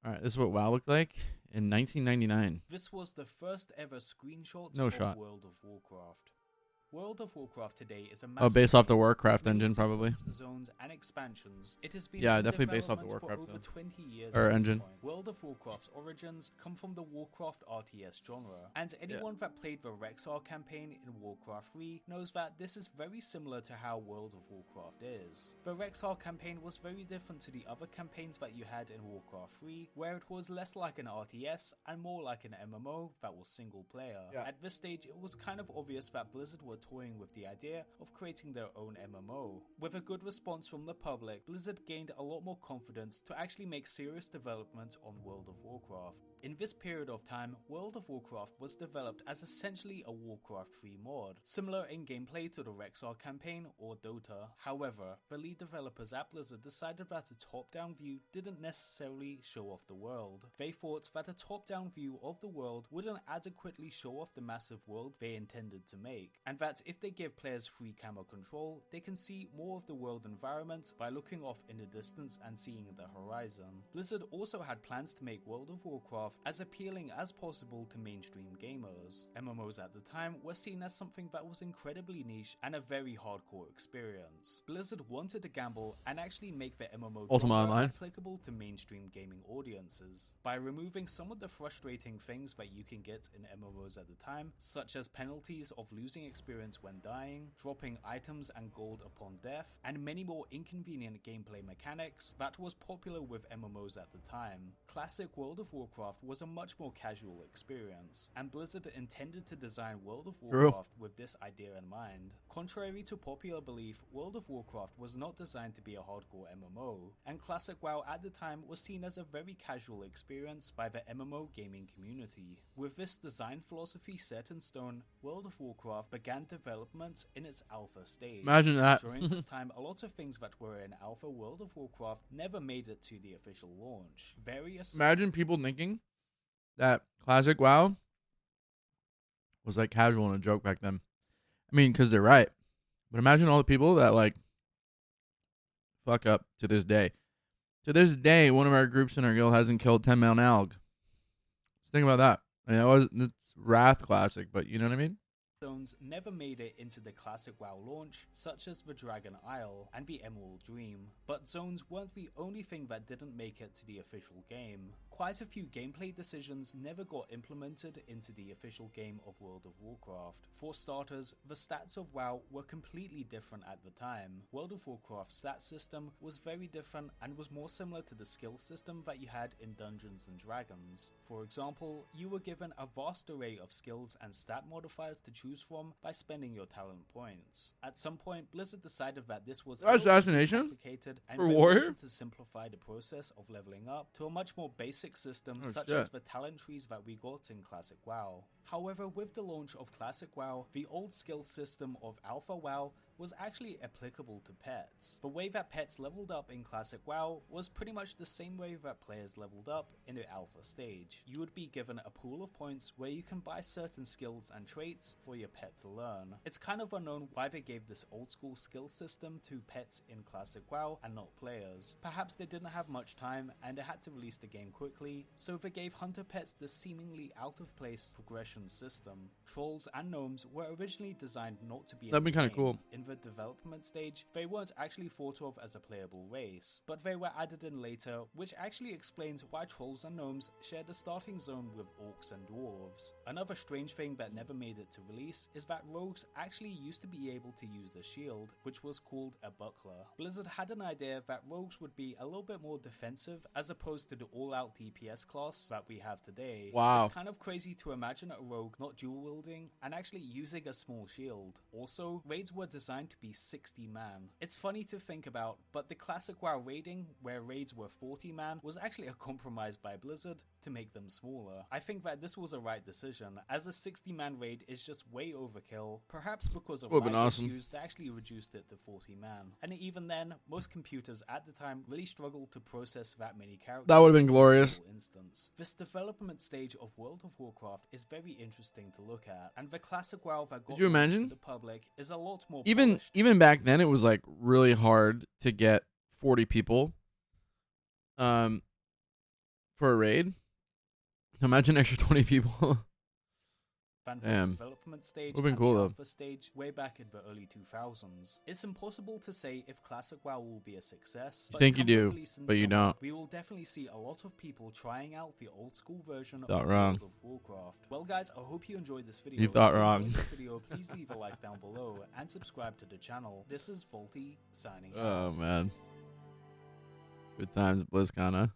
All right, this is what WoW looked like in 1999. This was the first ever screenshot No of shot. World of Warcraft. World of Warcraft today is a Oh, massive based off the game Warcraft with many engine, probably. sequels, zones, and expansions. It has been Yeah, in definitely based off the development Warcraft for over zone. 20 years Or at this engine. point. World of Warcraft's origins come from the Warcraft RTS genre, and anyone that played the Rexxar campaign in Warcraft 3 knows that this is very similar to how World of Warcraft is. The Rexxar campaign was very different to the other campaigns that you had in Warcraft 3, where it was less like an RTS and more like an MMO that was single player. Yeah. At this stage, it was kind of obvious that Blizzard were toying with the idea of creating their own MMO. With a good response from the public, Blizzard gained a lot more confidence to actually make serious development on World of Warcraft. In this period of time, World of Warcraft was developed as essentially a Warcraft 3 mod, similar in gameplay to the Rexxar campaign or Dota. However, the lead developers at Blizzard decided that a top-down view didn't necessarily show off the world. They thought that a top-down view of the world wouldn't adequately show off the massive world they intended to make, and that if they give players free camera control, they can see more of the world environment by looking off in the distance and seeing the horizon. Blizzard also had plans to make World of Warcraft as appealing as possible to mainstream gamers. MMOs at the time were seen as something that was incredibly niche and a very hardcore experience. Blizzard wanted to gamble and actually make the MMO Ultima genre Online. applicable to mainstream gaming audiences by removing some of the frustrating things that you can get in MMOs at the time, such as penalties of losing experience when dying, dropping items and gold upon death, and many more inconvenient gameplay mechanics that was popular with MMOs at the time. Classic World of Warcraft was a much more casual experience, and Blizzard intended to design World of Warcraft with this idea in mind. Contrary to popular belief, World of Warcraft was not designed to be a hardcore MMO, and Classic WoW at the time was seen as a very casual experience by the MMO gaming community. With this design philosophy set in stone, World of Warcraft began development in its alpha stage. Imagine that. During this time, a lot of things that were in alpha World of Warcraft never made it to the official launch. Imagine people thinking that Classic WoW was like casual and a joke back then. I mean, because they're right. But imagine all the people that like fuck up to this day. To this day, one of our groups in our guild hasn't killed 10-man alg. Just think about that. I mean, it's Wrath Classic, but you know what I mean? Zones never made it into the Classic WoW launch, such as the Dragon Isle and the Emerald Dream, but zones weren't the only thing that didn't make it to the official game. Quite a few gameplay decisions never got implemented into the official game of World of Warcraft. For starters, the stats of WoW were completely different at the time. World of Warcraft's stat system was very different and was more similar to the skill system that you had in Dungeons & Dragons. For example, you were given a vast array of skills and stat modifiers to choose from by spending your talent points. At some point, Blizzard decided that this was a little too Assassination complicated and for they Warrior? wanted to simplify the process of leveling up to a much more basic system such shit. as the talent trees that we got in Classic WoW. However, with the launch of Classic WoW, the old skill system of Alpha WoW was actually applicable to pets. The way that pets leveled up in Classic WoW was pretty much the same way that players leveled up in the alpha stage. You would be given a pool of points where you can buy certain skills and traits for your pet to learn. It's kind of unknown why they gave this old school skill system to pets in Classic WoW and not players. Perhaps they didn't have much time and they had to release the game quickly, so they gave hunter pets the seemingly out of place progression system. Trolls and gnomes were originally designed not to be That'd be kind kinda cool. In the development stage, they weren't actually thought of as a playable race, but they were added in later, which actually explains why trolls and gnomes shared a starting zone with orcs and dwarves. Another strange thing that never made it to release is that rogues actually used to be able to use a shield, which was called a buckler. Blizzard had an idea that rogues would be a little bit more defensive as opposed to the all-out DPS class that we have today. Wow. It's kind of crazy to imagine a rogue not dual wielding and actually using a small shield. Also, raids were designed to be 60 man. It's funny to think about, but the Classic WoW raiding, where raids were 40 man, was actually a compromise by Blizzard to make them smaller. I think that this was a right decision, as a 60 man raid is just way overkill, perhaps because of Would've been lag awesome. issues they actually reduced it to 40 man. And even then, most computers at the time really struggled to process that many characters. That would've been in a glorious. single instance. This development stage of World of Warcraft is very interesting to look at, and the Classic WoW that got you launched imagine? to the public is a lot more Even back then, it was like really hard to get 40 people for a raid. Imagine extra 20 people. Fan Damn. development stage Would've been and cool, the though. alpha stage way back in the early 2000s. It's impossible to say if Classic WoW will be a success, You but think you come the do, release in but you summer, don't. we will definitely see a lot of people trying out the old school version of Thought World wrong. of Warcraft. Well guys, I hope you enjoyed this video. You thought If wrong. enjoyed this video, please leave a like down below and subscribe to the channel. This is Faulty signing out. Oh man. Good times at BlizzCon, huh?